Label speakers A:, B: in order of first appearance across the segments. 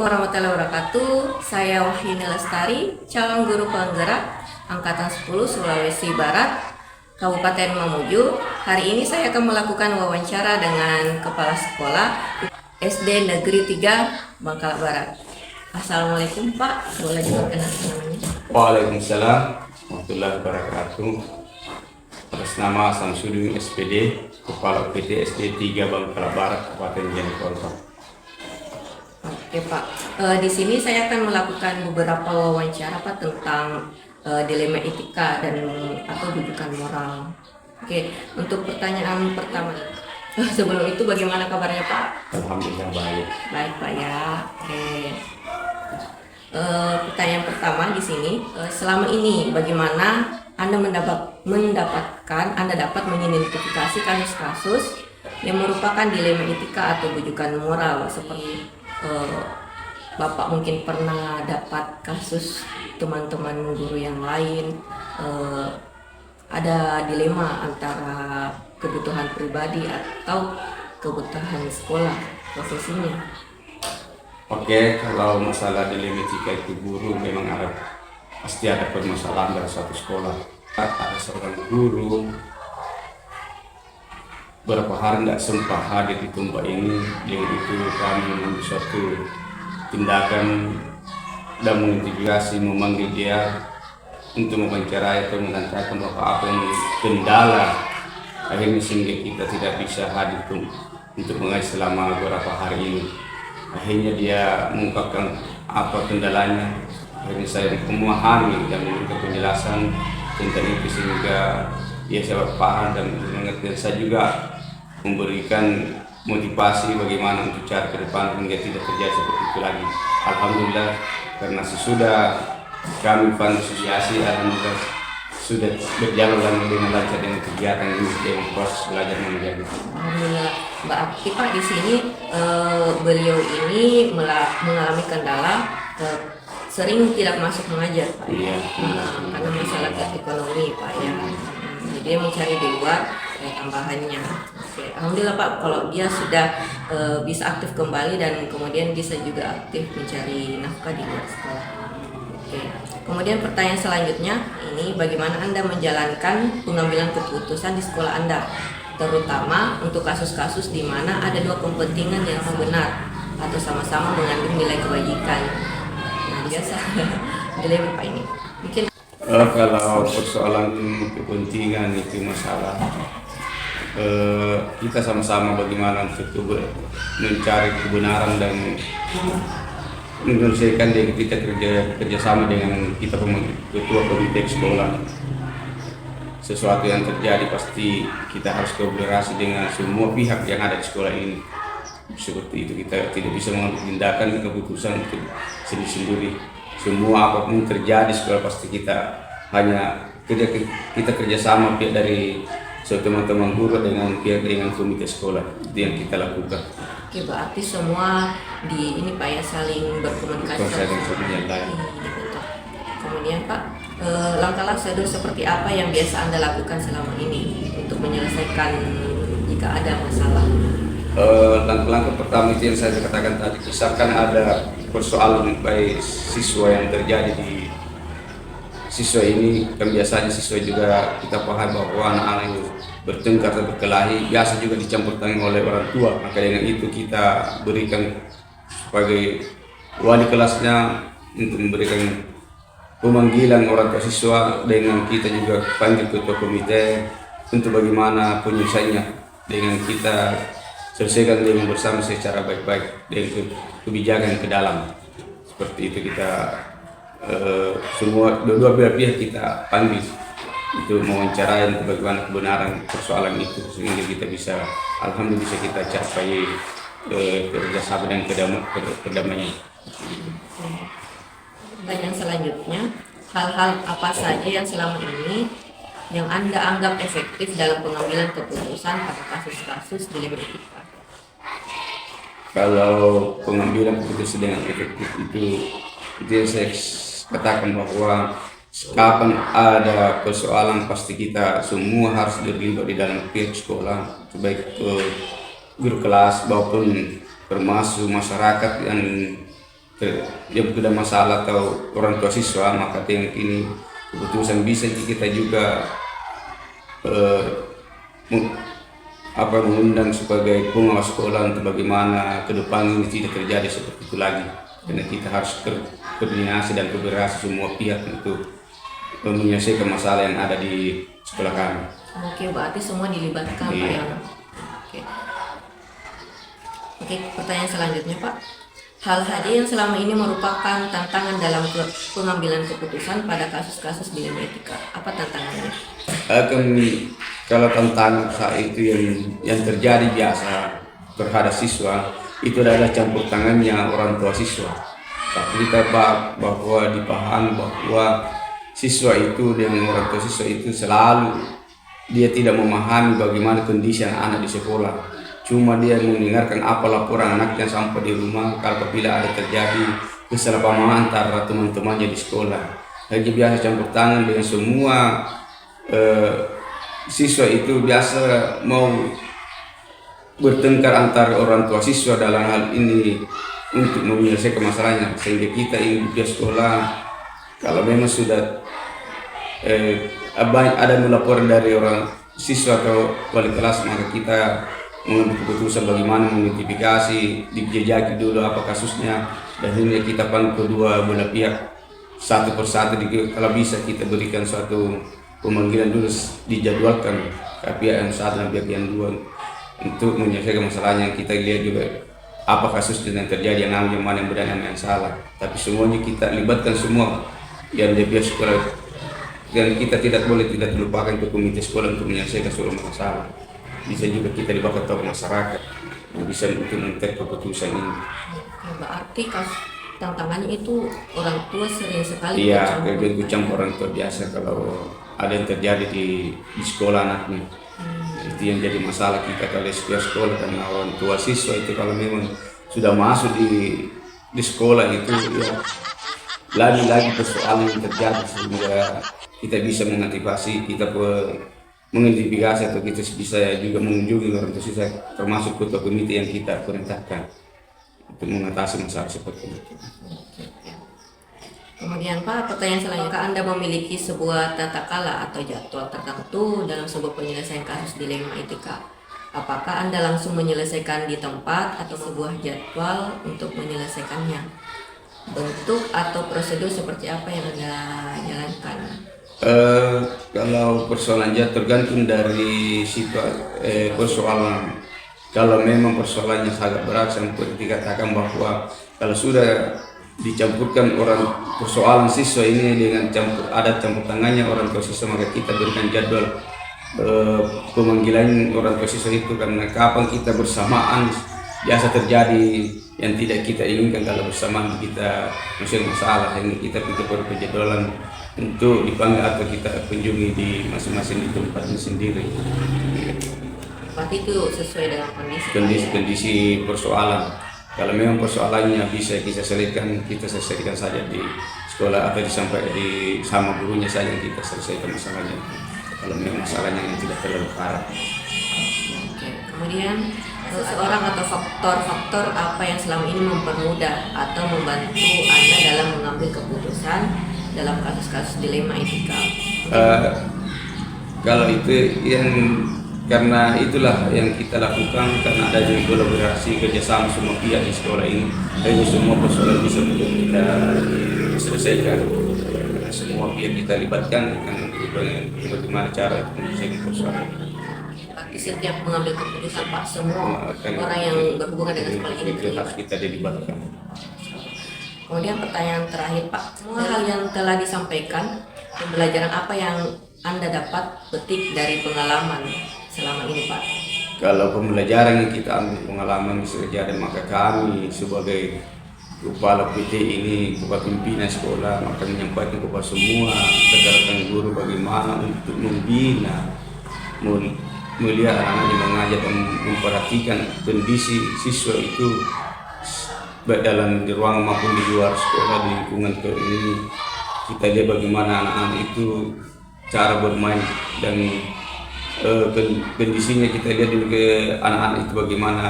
A: warahmatullahi wabarakatuh. Saya Wahyuni Lestari, calon guru penggerak Angkatan 10 Sulawesi Barat, Kabupaten Mamuju. Hari ini saya akan melakukan wawancara dengan Kepala Sekolah SD Negeri 3 Bangkalan Barat. Assalamualaikum Pak, boleh diperkenalkan namanya?
B: Waalaikumsalam warahmatullahi wabarakatuh. Atas nama Samsudin SPD, Kepala PT SD 3 Bangkalan Barat, Kabupaten Jeneponto.
A: Oke Pak, di sini saya akan melakukan beberapa wawancara Pak tentang dilema etika dan atau dudukan moral. Oke, untuk pertanyaan pertama, sebelum itu bagaimana kabarnya Pak?
B: Alhamdulillah baik.
A: Baik Pak ya. Oke. Pertanyaan pertama di sini, selama ini bagaimana Anda Anda dapat mengidentifikasi kasus-kasus yang merupakan dilema etika atau bujukan moral, seperti Bapak mungkin pernah dapat kasus teman-teman guru yang lain ada dilema antara kebutuhan pribadi atau kebutuhan sekolah profesinya.
B: Oke, kalau masalah dilema etika itu guru memang pasti ada permasalahan dari satu sekolah. Ada seorang guru berapa hari tidak sempat hadir di tempat ini, dengan itu kami mengambil suatu tindakan dan mengintegrasi memanggil dia untuk mewawancarai atau menanyakan bahwa apa yang kendala akhirnya sehingga kita tidak bisa hadir untuk mengajar selama beberapa hari ini. Akhirnya dia mengungkapkan apa kendalanya, akhirnya saya memahami dan memberikan penjelasan tentang itu sehingga dia sangat paham dan mengerti. Saya juga memberikan motivasi bagaimana untuk cara ke depan hingga tidak terjadi seperti itu lagi. Alhamdulillah, karena sesudah kami asosiasi, alhamdulillah sudah berjalan dengan lancar dengan kegiatan ini dengan proses belajar mengajar.
A: Alhamdulillah. Berarti Pak di sini beliau ini mengalami kendala sering tidak masuk mengajar Pak.
B: Iya.
A: Karena masalah ekonomi Pak ya. Jadi dia mencari di luar tambahannya. Oke. Alhamdulillah Pak, kalau dia sudah bisa aktif kembali dan kemudian bisa juga aktif mencari nafkah di luar sekolah. Oke. Kemudian pertanyaan selanjutnya ini, bagaimana Anda menjalankan pengambilan keputusan di sekolah Anda, terutama untuk kasus-kasus di mana ada dua kepentingan yang benar atau sama-sama mengandung nilai kebajikan. Nah, biasa dilema Pak ini. Mungkin
B: kalau persoalan kepentingan itu masalah kita sama-sama bagaimana untuk mencari kebenaran dan menyelesaikan dengan kita kerjasama dengan kita ketua komite sekolah. Sesuatu yang terjadi pasti kita harus kolaborasi dengan semua pihak yang ada di sekolah ini. Seperti itu, kita tidak bisa mengambil tindakan keputusan untuk sendiri-sendiri. Semua apapun terjadi sekolah pasti kita hanya kita kerjasama pihak dari teman-teman guru dengan komite sekolah. Itu yang kita lakukan.
A: Oke, berarti semua di ini Pak ya saling berkomunikasi. Kemudian Pak, langkah-langkah seperti apa yang biasa Anda lakukan selama ini untuk menyelesaikan jika ada masalah?
B: Langkah-langkah pertama itu yang saya katakan tadi, misalkan ada persoalan baik siswa yang terjadi di siswa ini, kan biasanya siswa juga kita paham bahwa anak-anak itu bertengkar atau berkelahi biasa juga dicampur tangan oleh orang tua. Maka dengan itu kita berikan sebagai wali kelasnya untuk memberikan pemanggilan orang tua siswa, dengan kita juga panggil ketua komite untuk bagaimana penyelesaiannya, dengan kita selesaikan dengan bersama secara baik-baik dengan kebijakan ke dalam. Seperti itu kita semua dua belah pihak kita panggil untuk mewawancarai bagaimana kebenaran persoalan itu sehingga kita bisa alhamdulillah bisa kita capai kerjasama dan kedamaian.
A: Pertanyaan selanjutnya, hal-hal apa saja yang selama ini yang Anda anggap efektif dalam pengambilan keputusan pada kasus-kasus dilema etika?
B: Kalau pengambilan keputusan dengan efektif itu yang saya katakan bahwa kapan ada persoalan pasti kita semua harus terlibat di dalam pihak sekolah, baik ke guru kelas maupun termasuk masyarakat yang dia sudah masalah atau orang tua siswa, maka yang ini keputusan bisa kita juga eh, meng- mengundang sebagai pengawas sekolah untuk bagaimana ke depan ini tidak terjadi seperti itu lagi, karena kita harus koordinasi dan kooperasi semua pihak untuk menyelesaikan masalah yang ada di sekolah kami.
A: Oke, berarti semua dilibatkan Pak
B: Iya.
A: Yono. Oke. Oke, pertanyaan selanjutnya Pak. Hal saja yang selama ini merupakan tantangan dalam pengambilan keputusan pada kasus-kasus dilema etika. Apa tantangannya?
B: Kalau tantangan saat itu yang terjadi biasa terhadap siswa itu adalah campur tangannya orang tua siswa. Tapi kita bahwa dipahami bahwa siswa itu dengan orang tua siswa itu selalu dia tidak memahami bagaimana kondisi anak di sekolah. Cuma dia mendengarkan apa laporan anaknya sampai di rumah kalau apabila ada terjadi kesalahpahaman antara teman-temannya di sekolah. Jadi biasa campur tangan dengan semua siswa itu biasa mau bertengkar antara orang tua siswa dalam hal ini untuk menyelesaikan masalahnya, sehingga kita ingin di sekolah kalau memang sudah ada laporan dari orang siswa atau wali kelas, maka kita mengambil keputusan bagaimana mengidentifikasi, dijajaki dulu apa kasusnya, dan ini kita panggil kedua belah pihak satu persatu. Kalau bisa kita berikan suatu pemanggilan dulu, dijadwalkan ke pihak yang satu dan pihak yang dua untuk menyelesaikan masalahnya. Kita lihat juga apa kasus yang terjadi, yang mana yang benar yang salah, tapi semuanya kita libatkan semua yang di pihak sekolah, dan kita tidak boleh tidak terlupakan ke komite sekolah untuk menyelesaikan seluruh masalah. Bisa juga kita libatkan tokoh masyarakat yang bisa untuk mencari keputusan ini.
A: Berarti tantangannya itu orang tua sering sekali
B: Iya, ikut campur orang tua biasa kalau ada yang terjadi di sekolah anaknya. Itu yang jadi masalah kita kalau di sekolah, karena orang tua siswa itu kalau memang sudah masuk di sekolah itu ya lagi-lagi persoalan yang terjadi, sehingga kita bisa mengantisipasi, kita mengidentifikasi atau kita bisa juga mengunjungi orang tua siswa, termasuk ketua komite yang kita perintahkan untuk mengatasi masalah seperti itu.
A: Kemudian Pak, pertanyaan selanjutnya, Anda memiliki sebuah tata kala atau jadwal tertentu dalam sebuah penyelesaian kasus dilema etika. Apakah Anda langsung menyelesaikan di tempat atau sebuah jadwal untuk menyelesaikannya? Bentuk atau prosedur seperti apa yang Anda jalankan?
B: Kalau persoalannya tergantung dari persoalan. Kalau memang persoalannya sangat berat, sampai dikatakan bahwa kalau sudah dicampurkan persoalan siswa ini dengan ada campur tangannya orang tua siswa, maka kita berikan jadwal pemanggilan orang tua siswa itu, karena kapan kita bersamaan biasa terjadi yang tidak kita inginkan. Kalau bersamaan kita masih masalah, sehingga kita butuh penjadwalan untuk dipanggil atau kita kunjungi di masing-masing di tempatnya sendiri.
A: Berarti itu sesuai dengan
B: kondisi persoalan. Kalau memang persoalannya bisa kita selesaikan saja di sekolah atau sampai sama gurunya saja kita selesaikan masalahnya. Kalau memang masalahnya yang tidak terlalu parah.
A: Oke. Kemudian seseorang atau faktor-faktor apa yang selama ini mempermudah atau membantu Anda dalam mengambil keputusan dalam kasus-kasus dilema etika?
B: Kalau itu karena itulah yang kita lakukan, karena ada juga kolaborasi kerjasama semua pihak di sekolah ini, jadi semua persoalan bisa kita selesaikan. Karena semua pihak kita libatkan dengan bagaimana cara menyelesaikan persoalan.
A: Berarti setiap mengambil keputusan Pak, semua orang yang berhubungan dengan sekolah ini
B: itu harus kita dilibatkan.
A: Kemudian pertanyaan terakhir Pak, semua hal yang telah disampaikan, pembelajaran apa yang Anda dapat petik dari pengalaman selama ini Pak?
B: Kalau pembelajaran yang kita ambil pengalaman sejarah, maka kami sebagai kepala PT ini, kepala pimpinan sekolah, maka menyampaikan kepada semua rekan-rekan guru bagaimana untuk membina, melihat anak-anak mengajar dan memperhatikan kondisi siswa itu baik dalam di ruang maupun di luar sekolah, di lingkungan ini. Kita lihat bagaimana anak-anak itu cara bermain dan kondisinya. Kita lihat juga anak-anak itu bagaimana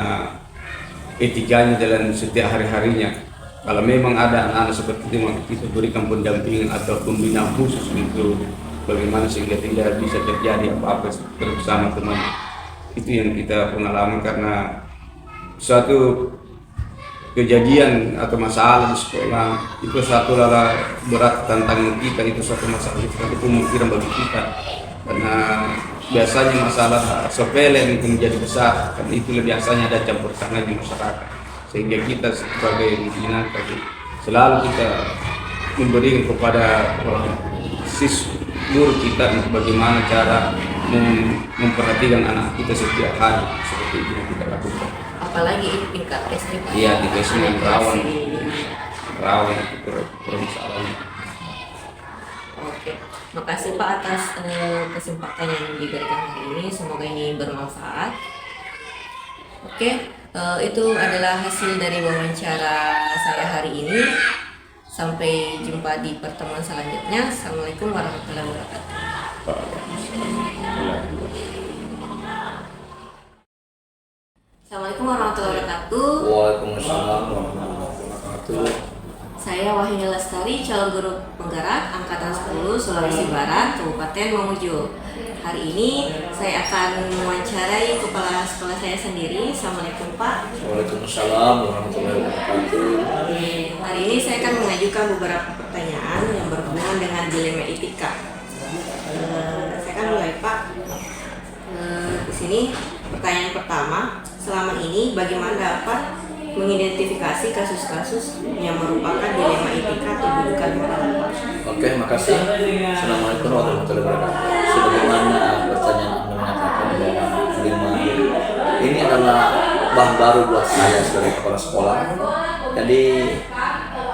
B: etikanya dalam setiap hari-harinya. Kalau memang ada anak-anak seperti itu, maka kita berikan pendampingan atau pembinaan khusus untuk bagaimana sehingga tidak bisa terjadi apa-apa bersama teman. Itu yang kita pengalaman, karena suatu kejadian atau masalah di sekolah itu satu lala berat tantangan kita, itu suatu masalah itu satu pemikiran bagi kita, karena biasanya masalah sepele itu menjadi besar, karena itu biasanya ada campur tangan di masyarakat, sehingga kita sebagai pimpinan selalu kita memberikan kepada guru kita untuk bagaimana cara memperhatikan anak kita setiap hari, seperti itu yang kita lakukan.
A: Apalagi ini tingkat SD Pak.
B: Iya, di SD rawan itu
A: Oke, makasih Pak atas kesempatan yang diberikan hari ini. Semoga ini bermanfaat. Oke, itu adalah hasil dari wawancara saya hari ini. Sampai jumpa di pertemuan selanjutnya. Assalamualaikum warahmatullahi wabarakatuh. Assalamualaikum warahmatullahi wabarakatuh.
C: Waalaikumsalam warahmatullahi wabarakatuh.
A: Saya Wahyuni Lestari, calon guru penggerak angkatan 10 Sulawesi Barat, Kabupaten Mamuju. Hari ini saya akan mewawancarai kepala sekolah saya sendiri. Assalamualaikum Pak.
C: Waalaikumsalam warahmatullahi wabarakatuh.
A: Hari ini saya akan mengajukan beberapa pertanyaan yang berhubungan dengan dilema etika. Saya akan mulai Pak. Di sini pertanyaan pertama, selama ini bagaimana dapat mengidentifikasi kasus-kasus yang merupakan dilema etika atau dudukan moral?
C: Oke, makasih. Assalamualaikum warahmatullahi wabarakatuh. Sebagaimana pertanyaan Anda mengatakan bahwa dilema ini adalah bahan baru buat saya sebagai kepala sekolah. Jadi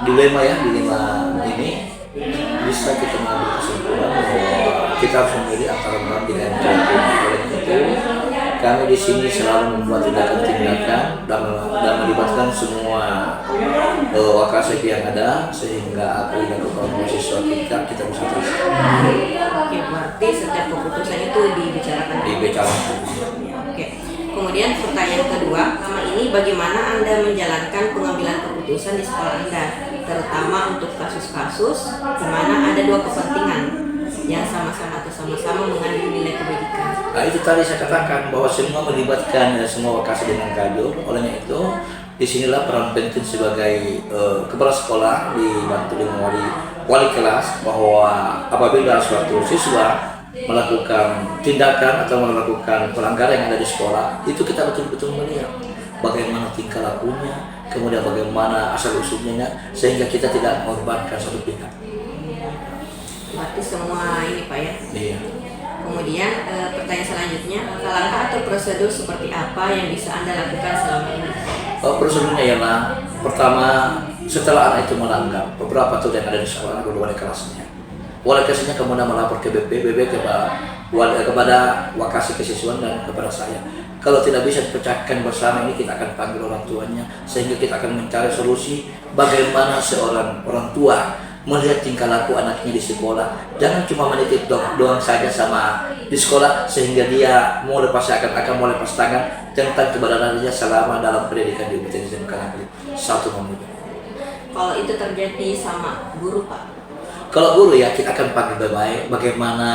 C: dilema ini bisa kita mengambil kesimpulan bahwa kita harus memilih antara benar dan jatuh. Oleh itu, kami di sini selalu membuat tindakan-tindakan dan melibatkan semua wakasek yang ada sehingga apa yang dilakukan mahasiswa kita bisa terus.
A: Oke, berarti setiap keputusan itu dibicarakan. Oke. Kemudian pertanyaan kedua, selama ini bagaimana Anda menjalankan pengambilan keputusan di sekolah Anda, terutama untuk kasus-kasus di mana ada dua kepentingan yang sama-sama mengandung nilai kebajikan.
C: Nah, itu tadi saya katakan bahwa semua melibatkan semua wakasek dengan kajur. Olehnya itu, disinilah peran penting sebagai kepala sekolah dibantu dengan wali kelas, bahwa apabila suatu siswa melakukan tindakan atau melakukan pelanggaran yang ada di sekolah, itu kita betul-betul melihat bagaimana tingkah lakunya, kemudian bagaimana asal usulnya, sehingga kita tidak mengorbankan satu pihak.
A: Berarti semua ini Pak ya?
C: Iya.
A: Kemudian pertanyaan selanjutnya, langkah atau prosedur seperti apa yang bisa Anda lakukan selama ini?
C: Prosedurnya ialah, pertama, setelah anak itu melanggar beberapa aturan yang ada di sekolah, wali kelasnya kemudian melapor ke BP kepada wakasek kesiswaan dan kepada saya. Kalau tidak bisa dipecahkan bersama, ini kita akan panggil orang tuanya, sehingga kita akan mencari solusi bagaimana seorang orang tua melihat tingkah laku anaknya di sekolah. Jangan cuma menitip doang saja sama di sekolah sehingga dia mau lepas tangan tentang keberadaannya selama dalam pendidikan di UPT SMK Negeri 1 Mamuju.
A: Kalau itu terjadi sama guru Pak?
C: Kalau guru ya kita akan panggil baik-baik bagaimana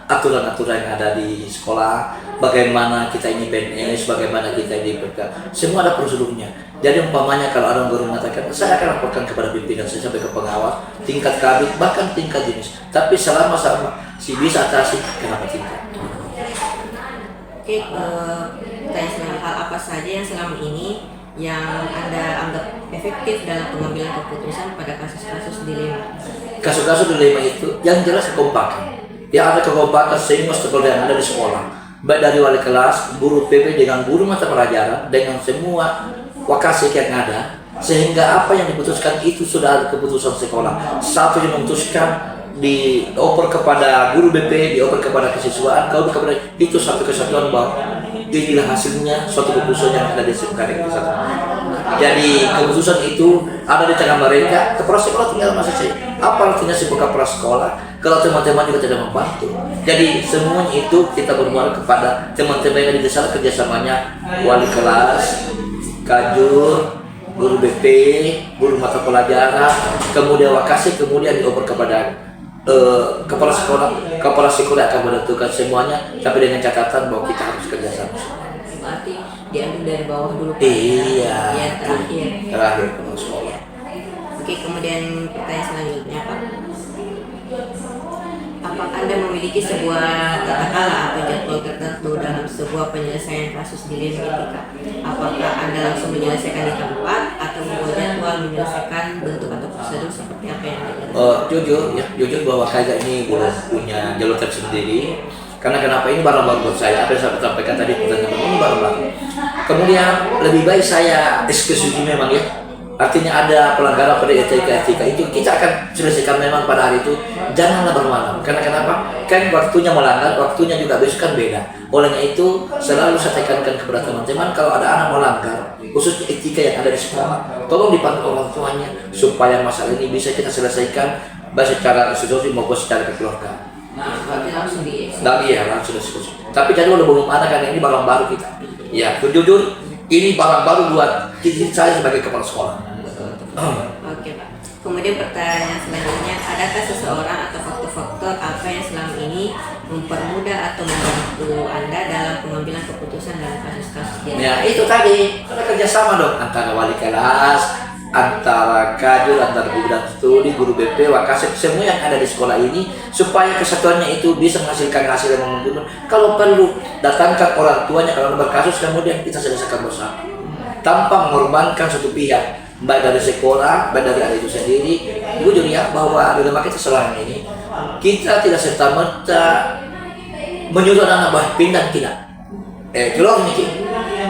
C: aturan-aturan yang ada di sekolah, bagaimana kita ini PNS, bagaimana kita ini PK, semua ada prosedurnya. Jadi umpamanya kalau ada guru mengatakan, saya akan laporkan kepada pimpinan saya sampai ke pengawas, tingkat kabit, bahkan tingkat jenis. Tapi selama si bisa atasi, kenapa tingkat?
A: Oke, pertanyaan selanjutnya, hal apa saja yang selama ini yang Anda anggap efektif dalam pengambilan keputusan pada kasus-kasus dilema?
C: Kasus-kasus dilema itu yang jelas kekompakan. Ya, ada kekompakan semua stakeholder yang ada di sekolah, baik dari wali kelas, guru PP dengan guru mata pelajaran, dengan semua wakasek yang ada, sehingga apa yang diputuskan itu sudah ada keputusan sekolah. Satu yang memutuskan dioper kepada guru BP, dioper kepada kesiswaan, kalau kepada itu satu kesatuan bahwa inilah hasilnya suatu keputusan yang ada di SMK Negeri 1. Jadi keputusan itu ada di tangan mereka. Kepala sekolah tinggal masuk saja. Apa artinya sebagai kepala sekolah kalau teman-teman juga tidak membantu? Jadi semuanya itu kita bermuara kepada teman-teman yang di desa, kerjasamanya wali kelas, kajur, guru BP, guru mata pelajaran, kemudian wakasek, kemudian dioper kepada kepala sekolah akan menentukan semuanya, tapi dengan catatan bahwa kita harus kerjasama.
A: Berarti diambil dari bawah dulu Pak.
C: Iya.
A: Ya,
C: Terakhir kepala sekolah.
A: Oke, kemudian pertanyaan selanjutnya Pak. Apakah Anda memiliki sebuah tata cara atau jadwal tertentu dalam sebuah penyelesaian kasus dilema etika? Apakah Anda langsung menyelesaikan di tempat atau membuat jadwal menyelesaikan bentuk atau prosedur seperti apa yang Anda
C: Jujur bahwa kayak ini belum punya jalur tersendiri. Karena kenapa ini baru-baru buat saya, apa yang saya sampaikan tadi pertanyaan ini baru-baru. Kemudian lebih baik saya diskusi memang ya. Artinya ada pelanggaran pada etika itu kita akan selesaikan memang pada hari itu, janganlah bermalam. Karena kenapa? Kan waktunya melanggar, waktunya juga besok kan beda. Olehnya itu selalu saya tekankan kepada teman-teman, kalau ada anak melanggar, khususnya etika yang ada di sekolah, tolong dipandu orang tuanya supaya masalah ini bisa kita selesaikan baik secara institusi maupun secara kekeluargaan.
A: langsung di
C: Langsung diskusi. Tapi jadwal belum ada karena ini barang baru kita. Ya, jujur ini barang baru buat saya sebagai kepala sekolah.
A: Oke Pak. Kemudian pertanyaan selanjutnya, adakah seseorang atau faktor-faktor apa yang selama ini mempermudah atau membantu Anda dalam pengambilan keputusan dalam kasus-kasus ini?
C: Ya itu tadi, kita kerjasama dong antara wali kelas, antara kajur, antara guru dan studi, guru BP, wakasek, semua yang ada di sekolah ini supaya kesatuannya itu bisa menghasilkan hasil yang menguntungkan. Kalau perlu datangkan orang tuanya kalau ada kasus, kemudian kita selesaikan bersama tanpa mengorbankan satu pihak, baik dari sekolah, baik dari anak itu sendiri. Jujur ya bahwa di lembaga kita selama ini kita tidak serta-merta menyuruh anak pindah tidak. Keluar nih.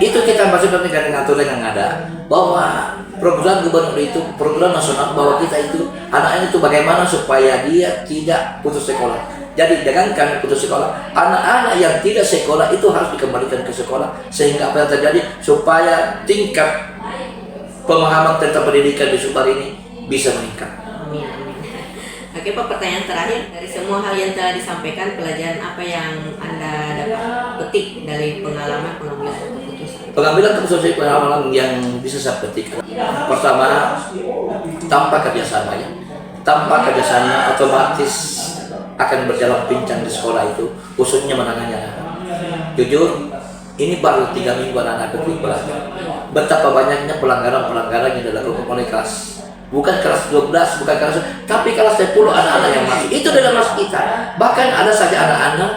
C: Itu kita masih penting dengan aturan yang ada bahwa program gubernur itu program nasional bahwa kita itu anak-anak itu bagaimana supaya dia tidak putus sekolah. Jadi jangankan putus sekolah, anak-anak yang tidak sekolah itu harus dikembalikan ke sekolah sehingga apa yang terjadi supaya tingkat pemahaman tentang pendidikan di Sumbar ini bisa meningkat.
A: Amin. Oke Pak, pertanyaan terakhir, dari semua hal yang telah disampaikan, pelajaran apa yang Anda dapat petik dari pengalaman pengambilan keputusan?
C: Pengambilan keputusan pengalaman yang bisa saya petik. Pertama, tanpa kerjasama otomatis akan berjalan pincang di sekolah itu, khususnya menangani anak. Jujur, ini baru 3 minggu anak-anak itu belajar. Betapa banyaknya pelanggaran-pelanggaran yang dilakukan oleh kelas. Bukan kelas 12, bukan kelas, tapi kelas 10 anak-anak yang masuk. Itu dalam kelas kita. Bahkan ada saja anak-anak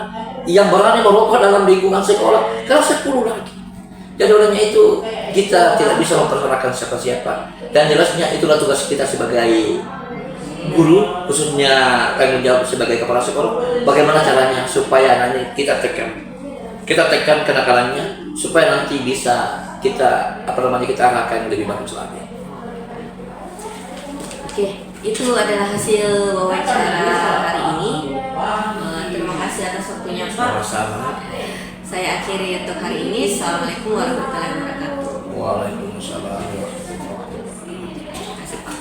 C: yang berani merokok dalam lingkungan sekolah, kelas 10 lagi. Jadi olehnya itu kita tidak bisa mempersalahkan siapa-siapa. Dan jelasnya itulah tugas kita sebagai guru, khususnya tanggung jawab sebagai kepala sekolah. Bagaimana caranya supaya anak ini kita tekan kenakalannya supaya nanti bisa kita kita arahkan lebih bagus lagi.
A: Oke, itu adalah hasil wawancara hari ini. Terima kasih atas waktunya Pak.
C: Sama-sama.
A: Saya akhiri untuk hari ini. Assalamualaikum warahmatullahi wabarakatuh.
C: Waalaikumsalam.
A: Terima kasih Pak.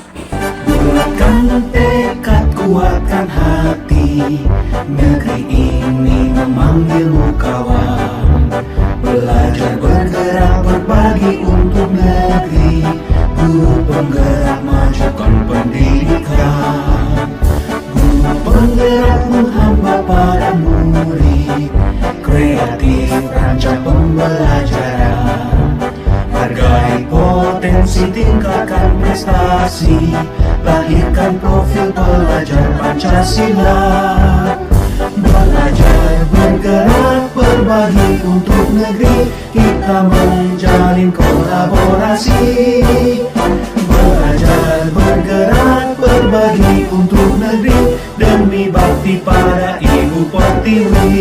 D: Bulatkan tekad, kuatkan hati, negeri ini memanggilmu kawan. Belajar, bergerak, berbagi untuk negeri, guru penggerak majukan pendidikan. Guru penggerak menghamba pada murid, kreatif rancang pembelajaran. Hargai potensi, tingkatkan prestasi, lahirkan profil pelajar Pancasila. Belajar, bergerak, berbagi untuk negeri, kita menjalin kolaborasi. Belajar, bergerak, berbagi untuk negeri, demi bakti pada Ibu Pertiwi.